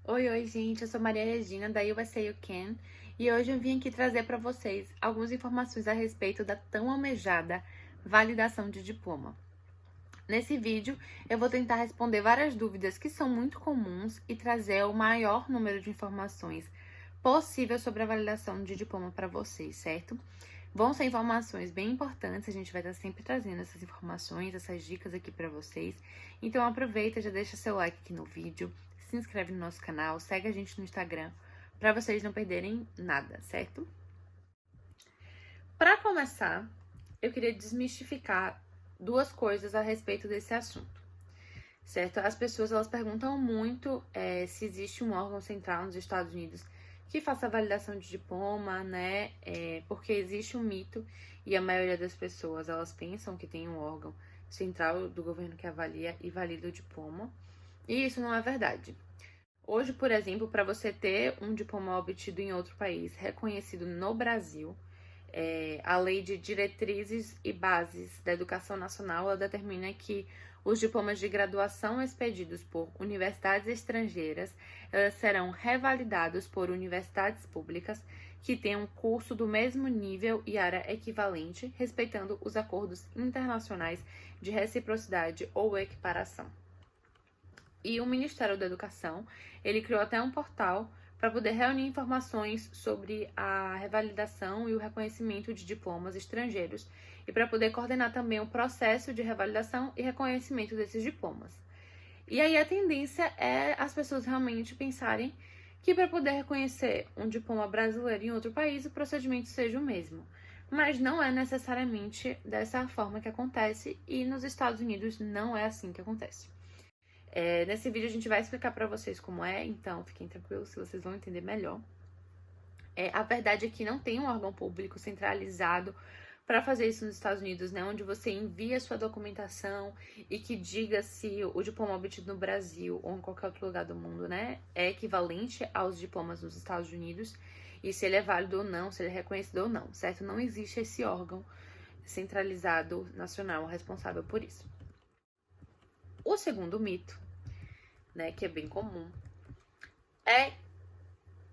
Oi, gente, eu sou Maria Regina, da USA You Can, e hoje eu vim aqui trazer para vocês algumas informações a respeito da tão almejada validação de diploma. Nesse vídeo, eu vou tentar responder várias dúvidas que são muito comuns e trazer o maior número de informações possível sobre a validação de diploma para vocês, certo? Vão ser informações bem importantes, a gente vai estar sempre trazendo essas informações, essas dicas aqui para vocês. Então aproveita, já deixa seu like aqui no vídeo, se inscreve no nosso canal, segue a gente no Instagram, para vocês não perderem nada, certo? Para começar, eu queria desmistificar duas coisas a respeito desse assunto, certo? As pessoas, elas perguntam muito se existe um órgão central nos Estados Unidos que faça a validação de diploma, né? Porque existe um mito e a maioria das pessoas, elas pensam que tem um órgão central do governo que avalia e valida o diploma. E isso não é verdade. Hoje, por exemplo, para você ter um diploma obtido em outro país, reconhecido no Brasil, a Lei de Diretrizes e Bases da Educação Nacional, ela determina que os diplomas de graduação expedidos por universidades estrangeiras, elas serão revalidados por universidades públicas que tenham curso do mesmo nível e área equivalente, respeitando os acordos internacionais de reciprocidade ou equiparação. E o Ministério da Educação, ele criou até um portal para poder reunir informações sobre a revalidação e o reconhecimento de diplomas estrangeiros e para poder coordenar também o processo de revalidação e reconhecimento desses diplomas. E aí a tendência é as pessoas realmente pensarem que para poder reconhecer um diploma brasileiro em outro país, o procedimento seja o mesmo. Mas não é necessariamente dessa forma que acontece e nos Estados Unidos não é assim que acontece. Nesse vídeo a gente vai explicar para vocês como é, então fiquem tranquilos que vocês vão entender melhor. A verdade é que não tem um órgão público centralizado para fazer isso nos Estados Unidos, né? Onde você envia sua documentação e que diga se o diploma obtido no Brasil ou em qualquer outro lugar do mundo, né, é equivalente aos diplomas nos Estados Unidos e se ele é válido ou não, se ele é reconhecido ou não, certo? Não existe esse órgão centralizado nacional responsável por isso. O segundo mito, né, que é bem comum,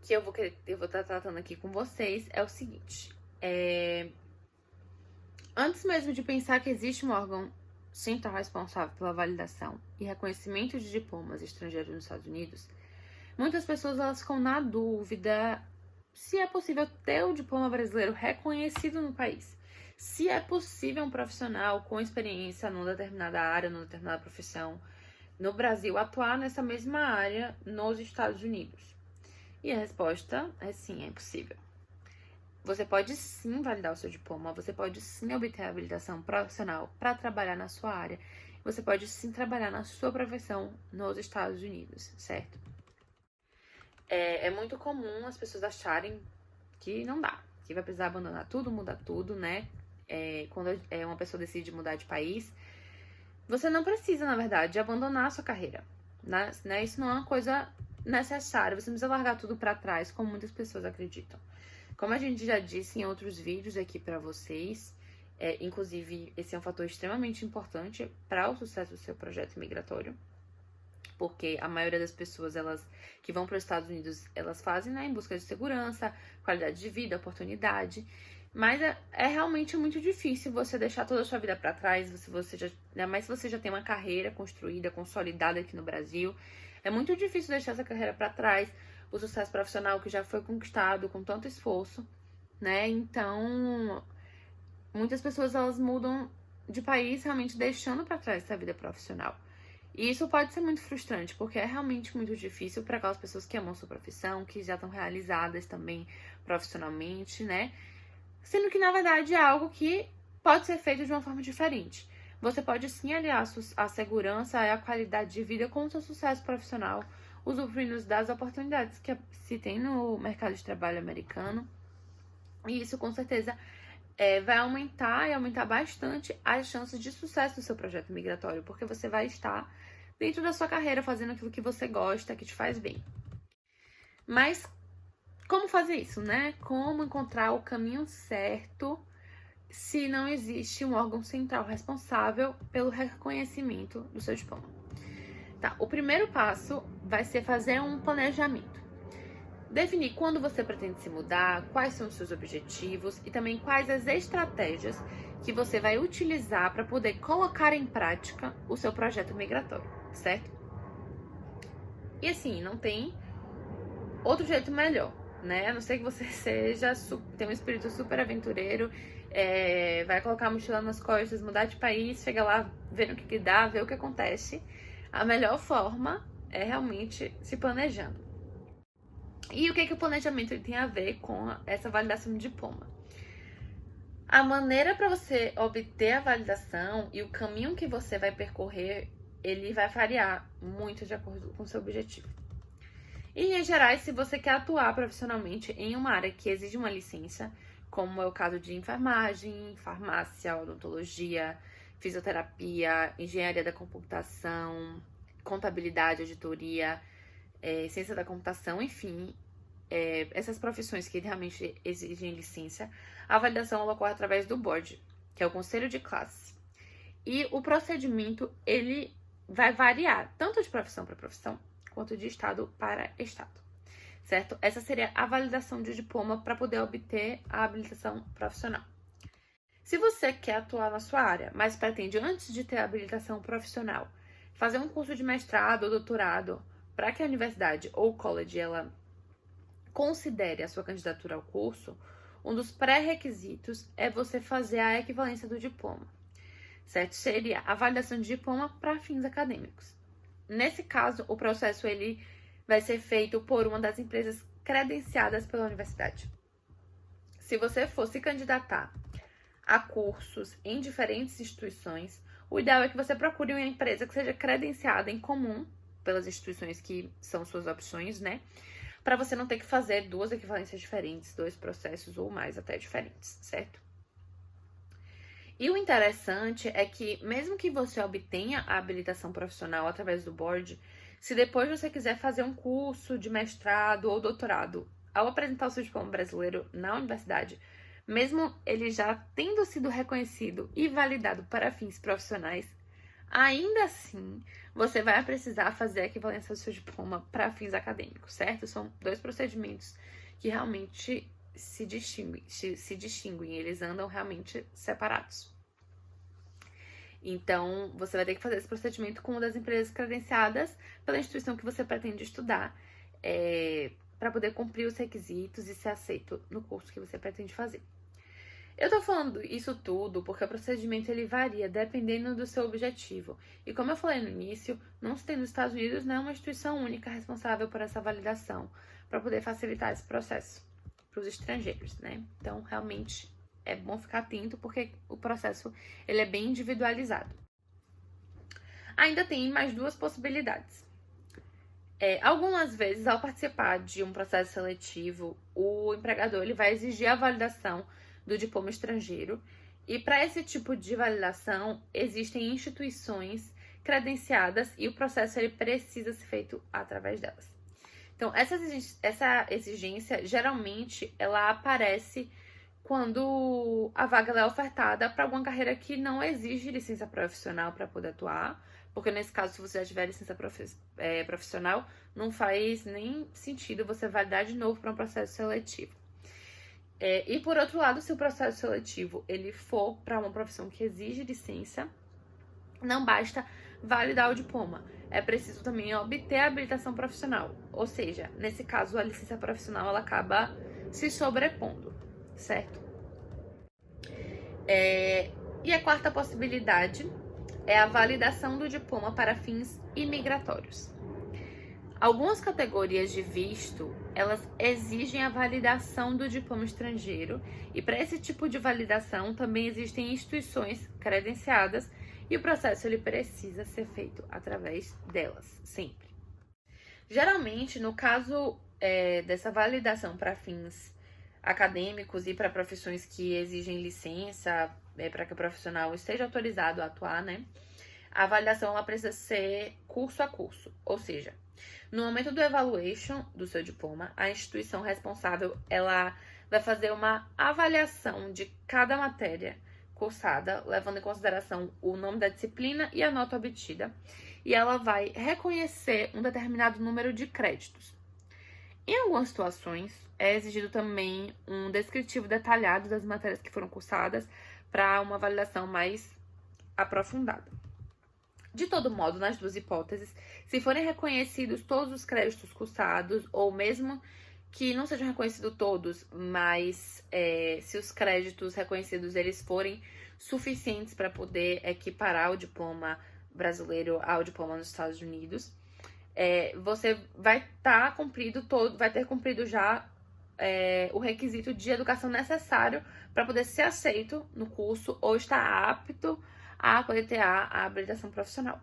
que eu vou estar tratando aqui com vocês, é o seguinte. Antes mesmo de pensar que existe um órgão central responsável pela validação e reconhecimento de diplomas estrangeiros nos Estados Unidos, muitas pessoas elas ficam na dúvida se é possível ter o diploma brasileiro reconhecido no país. Se é possível um profissional com experiência numa determinada área, numa determinada profissão, no Brasil, atuar nessa mesma área nos Estados Unidos. E a resposta é sim, é possível. Você pode sim validar o seu diploma, você pode sim obter a habilitação profissional para trabalhar na sua área, você pode sim trabalhar na sua profissão nos Estados Unidos, certo? É muito comum as pessoas acharem que não dá, que vai precisar abandonar tudo, mudar tudo, né? Quando uma pessoa decide mudar de país, você não precisa, na verdade, abandonar a sua carreira, né? Isso não é uma coisa necessária, você não precisa largar tudo para trás, como muitas pessoas acreditam. Como a gente já disse em outros vídeos aqui para vocês, inclusive esse é um fator extremamente importante para o sucesso do seu projeto migratório, porque a maioria das pessoas elas que vão para os Estados Unidos, elas fazem, né, em busca de segurança, qualidade de vida, oportunidade, mas é realmente muito difícil você deixar toda a sua vida para trás, ainda mais se você já tem uma carreira construída, consolidada aqui no Brasil. É muito difícil deixar essa carreira para trás, o sucesso profissional que já foi conquistado com tanto esforço, né? Então, muitas pessoas elas mudam de país realmente deixando para trás essa vida profissional. E isso pode ser muito frustrante, porque é realmente muito difícil para aquelas pessoas que amam sua profissão, que já estão realizadas também profissionalmente, né? Sendo que, na verdade, é algo que pode ser feito de uma forma diferente. Você pode sim aliar a segurança e a qualidade de vida com o seu sucesso profissional, usufruindo das oportunidades que se tem no mercado de trabalho americano. E isso, com certeza, vai aumentar bastante as chances de sucesso do seu projeto migratório, porque você vai estar dentro da sua carreira fazendo aquilo que você gosta, que te faz bem. Mas como fazer isso, né? Como encontrar o caminho certo se não existe um órgão central responsável pelo reconhecimento do seu diploma? Tá, o primeiro passo vai ser fazer um planejamento. Definir quando você pretende se mudar, quais são os seus objetivos e também quais as estratégias que você vai utilizar para poder colocar em prática o seu projeto migratório, certo? E assim, não tem outro jeito melhor, né? A não ser que você tenha um espírito super aventureiro, vai colocar a mochila nas costas, mudar de país, chega lá, ver o que dá, ver o que acontece. A melhor forma é realmente se planejando. E o que o planejamento tem a ver com essa validação de diploma? A maneira para você obter a validação e o caminho que você vai percorrer, ele vai variar muito de acordo com o seu objetivo. Em linhas gerais, se você quer atuar profissionalmente em uma área que exige uma licença, como é o caso de enfermagem, farmácia, odontologia, fisioterapia, engenharia da computação, contabilidade, auditoria, ciência da computação, enfim, essas profissões que realmente exigem licença, a validação ela ocorre através do board, que é o conselho de classe. E o procedimento, ele vai variar, tanto de profissão para profissão, quanto de estado para estado, certo? Essa seria a validação de diploma para poder obter a habilitação profissional. Se você quer atuar na sua área, mas pretende, antes de ter a habilitação profissional, fazer um curso de mestrado ou doutorado para que a universidade ou o college ela considere a sua candidatura ao curso, um dos pré-requisitos é você fazer a equivalência do diploma, certo? Seria a validação de diploma para fins acadêmicos. Nesse caso, o processo ele vai ser feito por uma das empresas credenciadas pela universidade. Se você for se candidatar a cursos em diferentes instituições, o ideal é que você procure uma empresa que seja credenciada em comum pelas instituições que são suas opções, né? Para você não ter que fazer duas equivalências diferentes, dois processos ou mais até diferentes, certo? E o interessante é que, mesmo que você obtenha a habilitação profissional através do board, se depois você quiser fazer um curso de mestrado ou doutorado, ao apresentar o seu diploma brasileiro na universidade, mesmo ele já tendo sido reconhecido e validado para fins profissionais, ainda assim, você vai precisar fazer a equivalência do seu diploma para fins acadêmicos, certo? São dois procedimentos que realmente se distinguem, eles andam realmente separados. Então, você vai ter que fazer esse procedimento com uma das empresas credenciadas pela instituição que você pretende estudar, para poder cumprir os requisitos e ser aceito no curso que você pretende fazer. Eu tô falando isso tudo porque o procedimento ele varia dependendo do seu objetivo. E como eu falei no início, não se tem nos Estados Unidos, né, uma instituição única responsável por essa validação, para poder facilitar esse processo para os estrangeiros, né? Então, realmente é bom ficar atento porque o processo ele é bem individualizado. Ainda tem mais duas possibilidades. Algumas vezes, ao participar de um processo seletivo, o empregador ele vai exigir a validação do diploma estrangeiro, e para esse tipo de validação existem instituições credenciadas e o processo ele precisa ser feito através delas. Então, essa exigência geralmente ela aparece quando a vaga é ofertada para alguma carreira que não exige licença profissional para poder atuar, porque nesse caso, se você já tiver licença profissional, não faz nem sentido você validar de novo para um processo seletivo. E por outro lado, se o processo seletivo ele for para uma profissão que exige licença, não basta validar o diploma, é preciso também obter a habilitação profissional. Ou seja, nesse caso, a licença profissional ela acaba se sobrepondo, certo? E a quarta possibilidade é a validação do diploma para fins imigratórios. Algumas categorias de visto, elas exigem a validação do diploma estrangeiro, e para esse tipo de validação também existem instituições credenciadas e o processo ele precisa ser feito através delas, sempre. Geralmente, no caso dessa validação para fins acadêmicos e para profissões que exigem licença, para que o profissional esteja autorizado a atuar, né? A avaliação ela precisa ser curso a curso, ou seja, no momento do evaluation do seu diploma, a instituição responsável ela vai fazer uma avaliação de cada matéria cursada, levando em consideração o nome da disciplina e a nota obtida. e ela vai reconhecer um determinado número de créditos. Em algumas situações, é exigido também um descritivo detalhado das matérias que foram cursadas para uma validação mais aprofundada. De todo modo, nas duas hipóteses, se forem reconhecidos todos os créditos cursados, ou mesmo que não sejam reconhecidos todos, mas se os créditos reconhecidos eles forem suficientes para poder equiparar o diploma brasileiro ao diploma nos Estados Unidos, você vai ter cumprido já o requisito de educação necessário para poder ser aceito no curso ou estar apto a pleitear a habilitação profissional.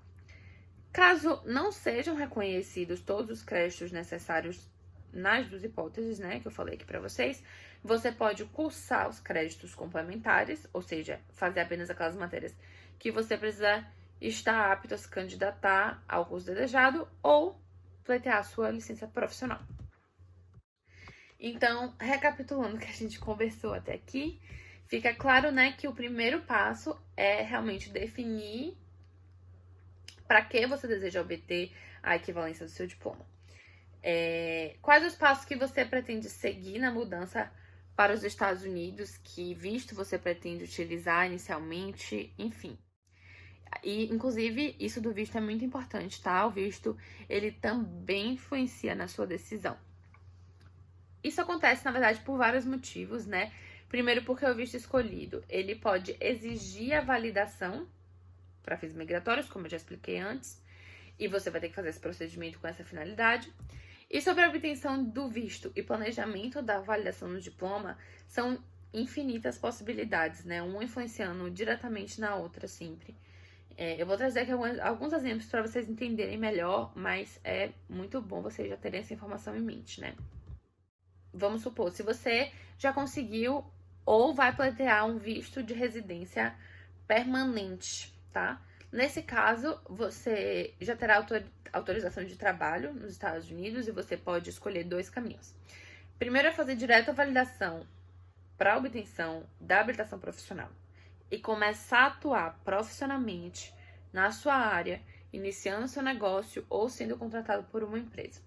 Caso não sejam reconhecidos todos os créditos necessários nas duas hipóteses, né, que eu falei aqui para vocês, você pode cursar os créditos complementares, ou seja, fazer apenas aquelas matérias que você precisa estar apto a se candidatar ao curso desejado ou pleitear a sua licença profissional. Então, recapitulando o que a gente conversou até aqui, fica claro, né, que o primeiro passo é realmente definir para que você deseja obter a equivalência do seu diploma. Quais os passos que você pretende seguir na mudança para os Estados Unidos, que visto você pretende utilizar inicialmente, enfim. E, inclusive, isso do visto é muito importante, tá? O visto, ele também influencia na sua decisão. Isso acontece, na verdade, por vários motivos, né? Primeiro, porque o visto escolhido, ele pode exigir a validação para fins migratórios, como eu já expliquei antes, e você vai ter que fazer esse procedimento com essa finalidade. E sobre a obtenção do visto e planejamento da validação no diploma, são infinitas possibilidades, né? Uma influenciando diretamente na outra sempre. Eu vou trazer aqui alguns exemplos para vocês entenderem melhor, mas é muito bom vocês já terem essa informação em mente, né? Vamos supor, se você já conseguiu ou vai pleitear um visto de residência permanente, tá? Nesse caso, você já terá autorização de trabalho nos Estados Unidos e você pode escolher dois caminhos. Primeiro é fazer direto a validação para a obtenção da habilitação profissional e começar a atuar profissionalmente na sua área, iniciando seu negócio ou sendo contratado por uma empresa.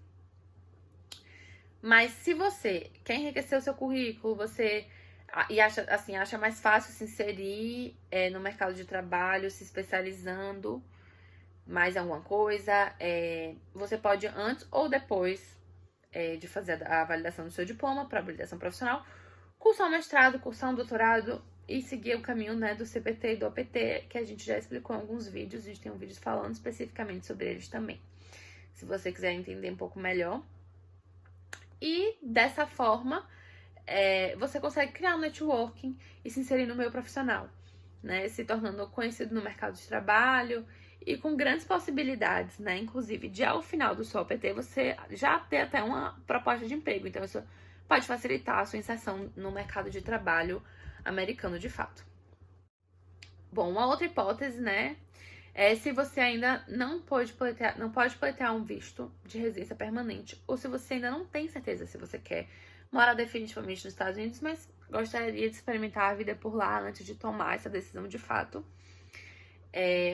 Mas se você quer enriquecer o seu currículo, acha mais fácil se inserir no mercado de trabalho, se especializando mais em alguma coisa, você pode antes ou depois de fazer a validação do seu diploma para habilitação profissional, cursar um mestrado, cursar um doutorado e seguir o caminho, né, do CPT e do OPT, que a gente já explicou em alguns vídeos, a gente tem um vídeo falando especificamente sobre eles também, se você quiser entender um pouco melhor. E dessa forma, você consegue criar um networking e se inserir no meio profissional, né? Se tornando conhecido no mercado de trabalho e com grandes possibilidades, né? Inclusive, de ao final do seu OPT, você já ter até uma proposta de emprego. Então, isso pode facilitar a sua inserção no mercado de trabalho americano de fato. Bom, uma outra hipótese, né? Se você ainda não pode pleitear um visto de residência permanente, ou se você ainda não tem certeza se você quer morar definitivamente nos Estados Unidos, mas gostaria de experimentar a vida por lá antes de tomar essa decisão de fato.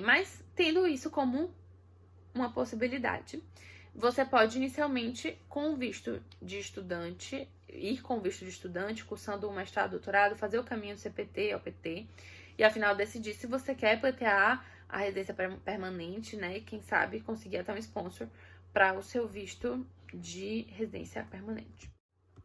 Mas tendo isso como uma possibilidade, você pode inicialmente ir com visto de estudante, cursando um mestrado, doutorado, fazer o caminho do CPT, OPT, e afinal decidir se você quer pleitear a residência permanente, né? E quem sabe conseguir até um sponsor para o seu visto de residência permanente.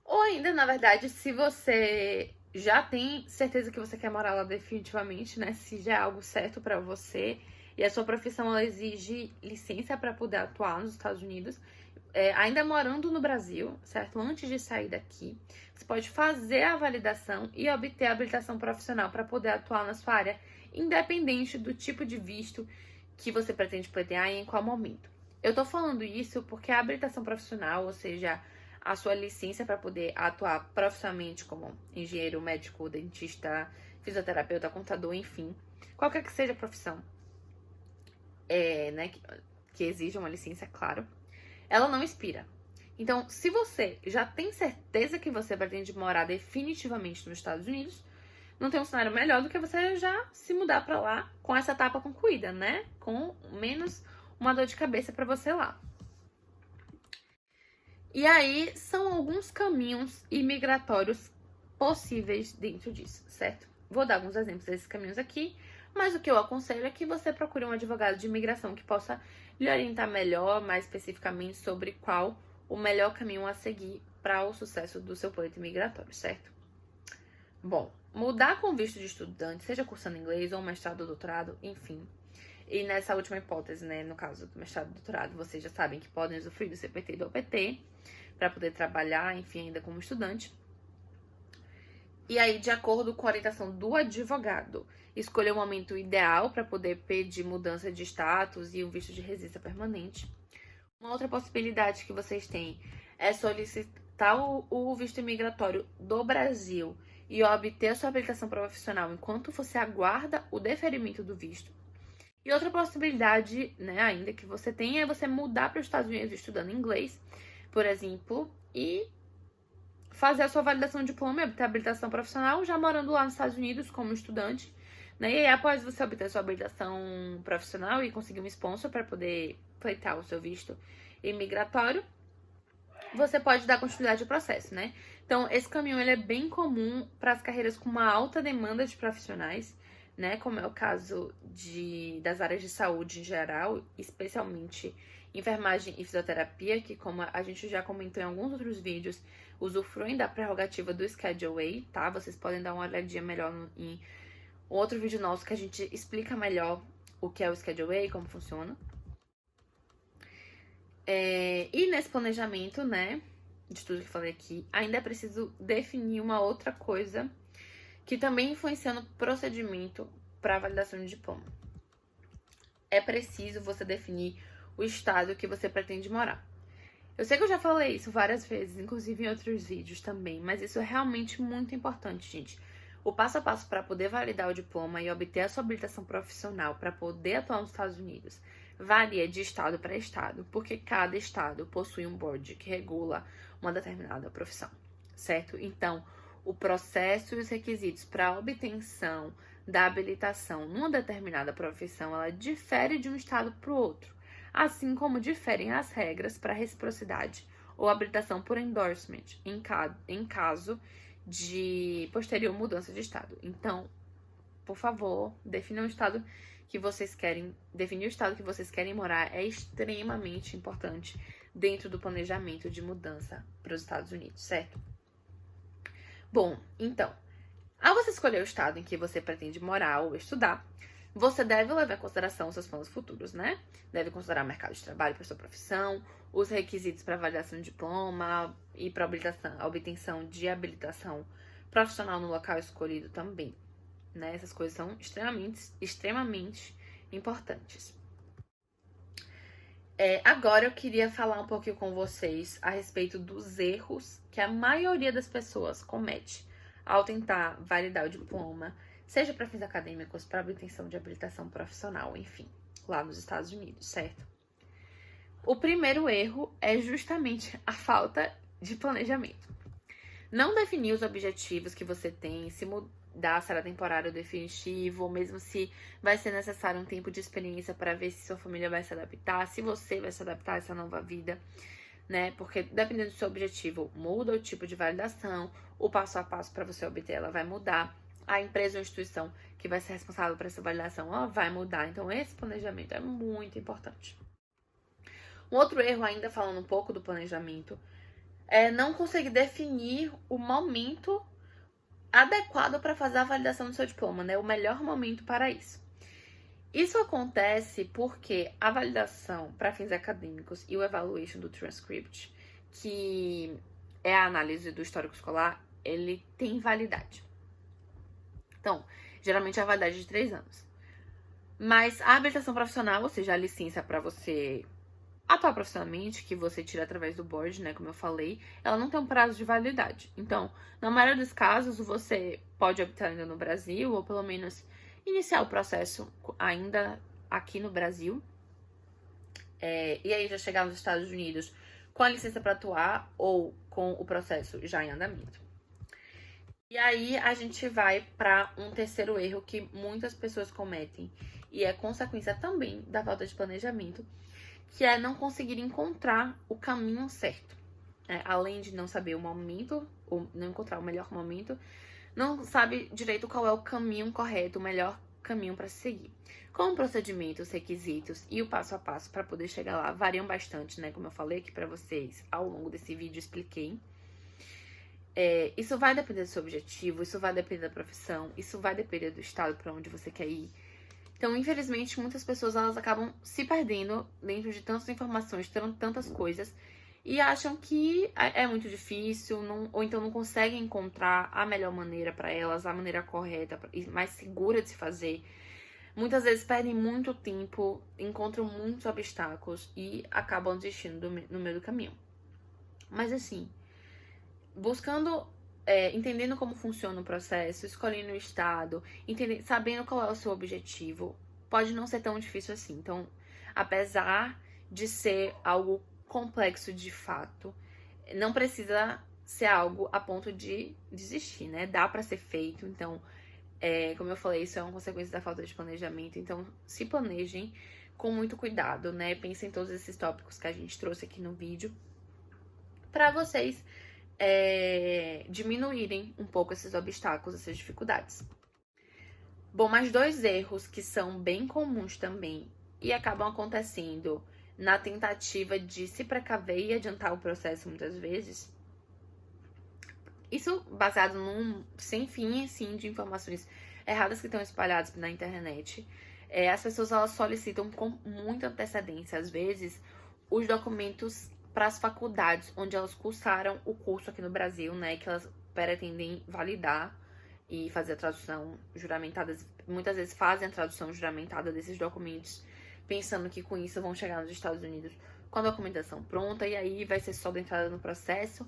Ou ainda, na verdade, se você já tem certeza que você quer morar lá definitivamente, né? Se já é algo certo para você e a sua profissão ela exige licença para poder atuar nos Estados Unidos, ainda morando no Brasil, certo? Antes de sair daqui, você pode fazer a validação e obter a habilitação profissional para poder atuar na sua área, independente do tipo de visto que você pretende pleitear e em qual momento. Eu tô falando isso porque a habilitação profissional, ou seja, a sua licença para poder atuar profissionalmente como engenheiro, médico, dentista, fisioterapeuta, contador, enfim, qualquer que seja a profissão, né, que exija uma licença, claro, ela não expira. Então, se você já tem certeza que você pretende morar definitivamente nos Estados Unidos, não tem um cenário melhor do que você já se mudar para lá com essa etapa concluída, né? Com menos uma dor de cabeça para você lá. E aí, são alguns caminhos imigratórios possíveis dentro disso, certo? Vou dar alguns exemplos desses caminhos aqui, mas o que eu aconselho é que você procure um advogado de imigração que possa lhe orientar melhor, mais especificamente, sobre qual o melhor caminho a seguir para o sucesso do seu pleito imigratório, certo? Bom, mudar com visto de estudante, seja cursando inglês ou mestrado ou doutorado, enfim. E nessa última hipótese, né, no caso do mestrado e doutorado, vocês já sabem que podem usufruir do CPT e do OPT para poder trabalhar, enfim, ainda como estudante. E aí, de acordo com a orientação do advogado, escolher o momento ideal para poder pedir mudança de status e um visto de residência permanente. Uma outra possibilidade que vocês têm é solicitar o visto imigratório do Brasil e obter a sua habilitação profissional enquanto você aguarda o deferimento do visto. E outra possibilidade, né, ainda que você tem, é você mudar para os Estados Unidos estudando inglês, por exemplo, e fazer a sua validação de diploma e obter a habilitação profissional já morando lá nos Estados Unidos como estudante, né? E aí, após você obter a sua habilitação profissional e conseguir um sponsor para poder pleitar o seu visto imigratório, você pode dar continuidade ao processo, né? Então, esse caminho ele é bem comum para as carreiras com uma alta demanda de profissionais, né? Como é o caso das áreas de saúde em geral, especialmente enfermagem e fisioterapia, que como a gente já comentou em alguns outros vídeos, usufruem da prerrogativa do Schedule A, tá? Vocês podem dar uma olhadinha melhor em outro vídeo nosso que a gente explica melhor o que é o Schedule A e como funciona. E nesse planejamento, né, de tudo que eu falei aqui, ainda é preciso definir uma outra coisa que também influencia no procedimento para validação de diploma. É preciso você definir o estado que você pretende morar. Eu sei que eu já falei isso várias vezes, inclusive em outros vídeos também, mas isso é realmente muito importante, gente. O passo a passo para poder validar o diploma e obter a sua habilitação profissional para poder atuar nos Estados Unidos varia de estado para estado, porque cada estado possui um board que regula uma determinada profissão, certo? Então, o processo e os requisitos para a obtenção da habilitação numa determinada profissão, ela difere de um estado para o outro, assim como diferem as regras para reciprocidade ou habilitação por endorsement, em caso de posterior mudança de estado. Então, por favor, definir o estado que vocês querem morar é extremamente importante dentro do planejamento de mudança para os Estados Unidos, certo? Bom, então, ao você escolher o estado em que você pretende morar ou estudar, você deve levar em consideração os seus planos futuros, né? Deve considerar o mercado de trabalho para sua profissão, os requisitos para avaliação de diploma e para a obtenção de habilitação profissional no local escolhido também, né? Essas coisas são extremamente importantes. Agora eu queria falar um pouquinho com vocês a respeito dos erros que a maioria das pessoas comete ao tentar validar o diploma, seja para fins acadêmicos, para obtenção de habilitação profissional, enfim, lá nos Estados Unidos, certo? O primeiro erro é justamente a falta de planejamento. Não definir os objetivos que você tem, se mudar, será temporário ou definitivo, ou mesmo se vai ser necessário um tempo de experiência para ver se sua família vai se adaptar, se você vai se adaptar a essa nova vida, né? Porque dependendo do seu objetivo, muda o tipo de validação, o passo a passo para você obter ela vai mudar, a empresa ou instituição que vai ser responsável por essa validação, ela vai mudar. Então, esse planejamento é muito importante. Um outro erro, ainda falando um pouco do planejamento, é não conseguir definir o momento adequado para fazer a validação do seu diploma, né? O melhor momento para isso. Isso acontece porque a validação para fins acadêmicos e o evaluation do transcript, que é a análise do histórico escolar, ele tem validade. Então, geralmente é a validade de 3 anos. Mas a habilitação profissional, ou seja, a licença para você atuar profissionalmente, que você tira através do board, né, como eu falei, ela não tem um prazo de validade. Então, na maioria dos casos, você pode obter ainda no Brasil, ou pelo menos iniciar o processo ainda aqui no Brasil. E aí já chegar nos Estados Unidos com a licença para atuar ou com o processo já em andamento. E aí a gente vai para um terceiro erro que muitas pessoas cometem e é consequência também da falta de planejamento, que é não conseguir encontrar o caminho certo. Além de não saber o momento, ou não encontrar o melhor momento, não sabe direito qual é o caminho correto, o melhor caminho para seguir. Como procedimentos, requisitos e o passo a passo para poder chegar lá variam bastante, né? Como eu falei aqui para vocês ao longo desse vídeo, expliquei. Isso vai depender do seu objetivo, isso vai depender da profissão, isso vai depender do estado para onde você quer ir. Então, infelizmente, muitas pessoas elas acabam se perdendo dentro de tantas informações, tantas coisas, e acham que é muito difícil, ou então não conseguem encontrar a melhor maneira para elas, a maneira correta e mais segura de se fazer. Muitas vezes perdem muito tempo, encontram muitos obstáculos e acabam desistindo no meio do caminho. Mas assim, buscando, entendendo como funciona o processo, escolhendo o estado, sabendo qual é o seu objetivo, pode não ser tão difícil assim. Então, apesar de ser algo complexo de fato, não precisa ser algo a ponto de desistir, né? Dá pra ser feito. Então, como eu falei, isso é uma consequência da falta de planejamento. Então, se planejem com muito cuidado, né? Pensem em todos esses tópicos que a gente trouxe aqui no vídeo para vocês diminuírem um pouco esses obstáculos, essas dificuldades. Bom, mais dois erros que são bem comuns também e acabam acontecendo na tentativa de se precaver e adiantar o processo muitas vezes. Isso baseado num sem fim, assim, de informações erradas que estão espalhadas na internet. As pessoas elas solicitam com muita antecedência, às vezes, os documentos para as faculdades onde elas cursaram o curso aqui no Brasil, né? Que elas pretendem validar e fazer a tradução juramentada. Muitas vezes fazem a tradução juramentada desses documentos, pensando que com isso vão chegar nos Estados Unidos com a documentação pronta e aí vai ser só da entrada no processo.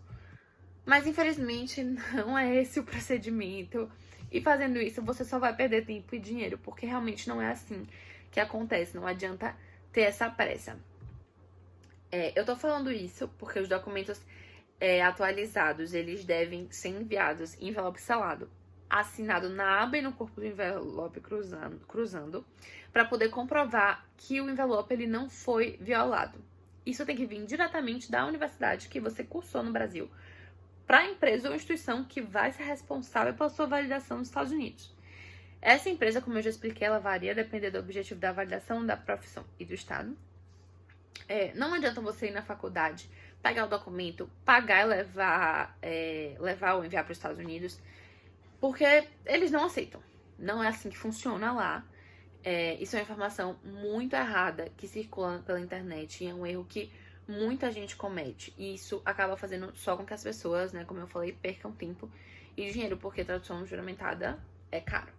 Mas infelizmente não é esse o procedimento. E fazendo isso você só vai perder tempo e dinheiro, porque realmente não é assim que acontece. Não adianta ter essa pressa. Eu tô falando isso porque os documentos atualizados, eles devem ser enviados em envelope selado, assinado na aba e no corpo do envelope cruzando para poder comprovar que o envelope ele não foi violado. Isso tem que vir diretamente da universidade que você cursou no Brasil, para a empresa ou instituição que vai ser responsável pela sua validação nos Estados Unidos. Essa empresa, como eu já expliquei, ela varia dependendo do objetivo da validação da profissão e do estado. Não adianta você ir na faculdade, pegar o documento, pagar e levar ou enviar para os Estados Unidos, porque eles não aceitam. Não é assim que funciona lá. Isso é uma informação muito errada que circula pela internet e é um erro que muita gente comete. E isso acaba fazendo só com que as pessoas, né, como eu falei, percam tempo e dinheiro, porque tradução juramentada é caro.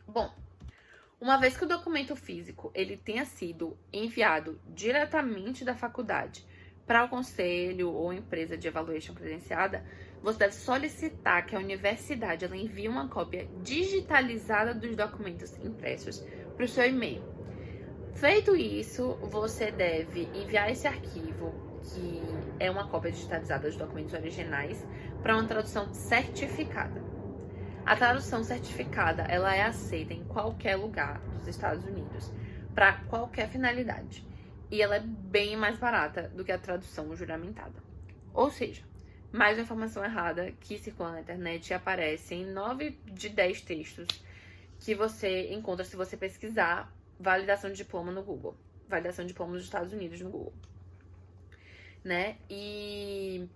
Bom, uma vez que o documento físico ele tenha sido enviado diretamente da faculdade para o conselho ou empresa de evaluation credenciada, você deve solicitar que a universidade ela envie uma cópia digitalizada dos documentos impressos para o seu e-mail. Feito isso, você deve enviar esse arquivo, que é uma cópia digitalizada dos documentos originais, para uma tradução certificada. A tradução certificada, ela é aceita em qualquer lugar dos Estados Unidos, para qualquer finalidade. E ela é bem mais barata do que a tradução juramentada. Ou seja, mais uma informação errada que circula na internet e aparece em 9 de 10 textos que você encontra se você pesquisar validação de diploma no Google. Validação de diploma dos Estados Unidos no Google. Né? E,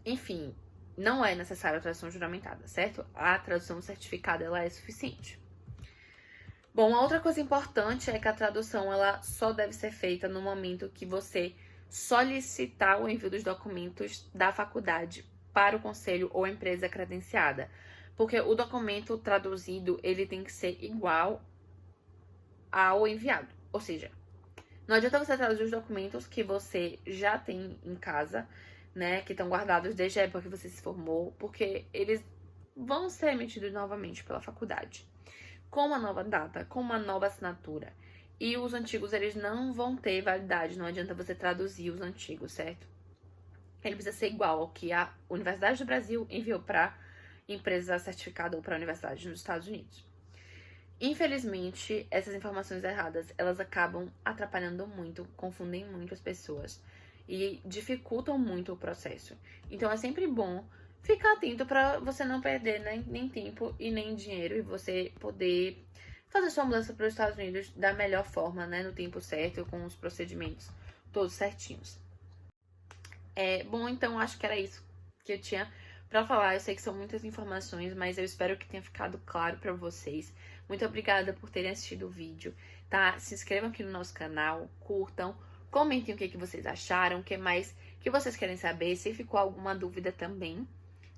enfim, não é necessária a tradução juramentada, certo? A tradução certificada, ela é suficiente. Bom, a outra coisa importante é que a tradução, ela só deve ser feita no momento que você solicitar o envio dos documentos da faculdade para o conselho ou empresa credenciada. Porque o documento traduzido, ele tem que ser igual ao enviado. Ou seja, não adianta você traduzir os documentos que você já tem em casa, né, que estão guardados desde a época que você se formou, porque eles vão ser emitidos novamente pela faculdade, com uma nova data, com uma nova assinatura. E os antigos, eles não vão ter validade, não adianta você traduzir os antigos, certo? Ele precisa ser igual ao que a Universidade do Brasil enviou para empresa certificada ou para a universidade nos Estados Unidos. Infelizmente, essas informações erradas, elas acabam atrapalhando muito, confundem muito as pessoas e dificultam muito o processo. Então, é sempre bom ficar atento para você não perder nem tempo e nem dinheiro e você poder fazer sua mudança para os Estados Unidos da melhor forma, né, no tempo certo, com os procedimentos todos certinhos. Bom, então acho que era isso que eu tinha pra falar. Eu sei que são muitas informações, mas eu espero que tenha ficado claro pra vocês. Muito obrigada por terem assistido o vídeo, tá? Se inscrevam aqui no nosso canal, curtam, comentem o que vocês acharam, o que mais que vocês querem saber, se ficou alguma dúvida também.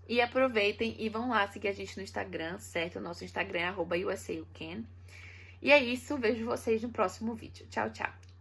E aproveitem e vão lá seguir a gente no Instagram, certo? O nosso Instagram é @USAUCan. E é isso, vejo vocês no próximo vídeo. Tchau, tchau!